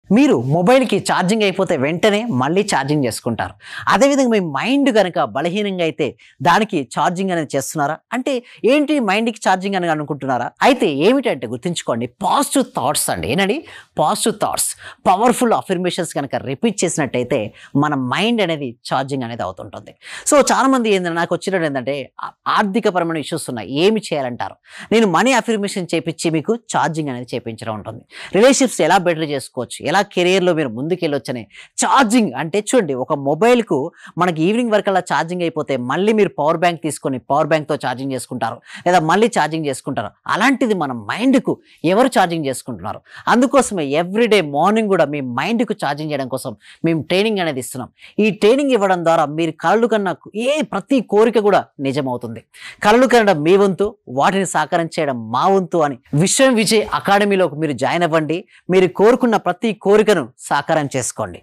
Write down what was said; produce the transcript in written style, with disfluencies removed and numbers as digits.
మీరు మొబైల్‌కి ఛార్జింగ్ అయిపోతే వెంటనే మళ్ళీ ఛార్జింగ్ చేసుకుంటారు. అదేవిధంగా మీ మైండ్ గనక బలహీనంగా అయితే దానికి ఛార్జింగ్ అనేది చేస్తున్నారా? అంటే ఏంటి మైండ్‌కి ఛార్జింగ్ అని అనుకుంటున్నారా? అయితే ఏమిటంటే గుర్తుంచుకోండి పాజిటివ్ థాట్స్ అండి. ఏంటండి? Positive thoughts. పవర్‌ఫుల్ అఫర్మేషన్స్ గనక రిపీట్ చేసినట్టయితే మన మైండ్ అనేది ఛార్జింగ్ అనేది అవుతుంటుంది. సో చాలామంది ఏందంటే నాకొచ్చినట్టు ఏందంటే ఆర్థికపరమైన ఇష్యూస్ ఉన్నాయి. ఏమి చేయాలంటారు? నేను మనీ అఫర్మేషన్ చేపిచ్చి మీకు ఛార్జింగ్ అనేది చేపించడం ఉంటుంది. రిలేషన్‌షిప్స్ ఎలా బెటర్ చేసుకోవచ్చు? ఎలా కెరియర్‌లో మీరు ముందుకెళ్ళొచ్చని ఛార్జింగ్ అంటే చూడండి ఒక మొబైల్‌కు మనకి ఈవినింగ్ వరకల్లా ఛార్జింగ్ అయిపోతే మళ్ళీ మీరు పవర్ బ్యాంక్ తీసుకొని పవర్ బ్యాంక్‌తో ఛార్జింగ్ చేసుకుంటారు. లేదా మళ్ళీ ఛార్జింగ్ చేసుకుంటారు. అలాంటిది మన మైండ్‌కు ఎవరు ఛార్జింగ్ చేసుకుంటున్నారు? అందుకోసమే ఎవ్రీడే మార్నింగ్ కూడా మీ మైండ్‌కు ఛార్జింగ్ చేయడం కోసం మేము ట్రైనింగ్ అనేది ఇస్తున్నాం. ఈ ట్రైనింగ్ ఇవ్వడం ద్వారా మీరు కలలు కన్న ప్రతి కోరిక కూడా నిజమవుతుంది. కలలు కనడం మీ వంతు, వాటిని సాకారం చేయడం మా వంతు అని విశ్వం విజయ్ అకాడమీలోకి మీరు జాయిన్ అవ్వండి. మీరు కోరుకున్న ప్రతి కోరికను సాకారం చేసుకోండి.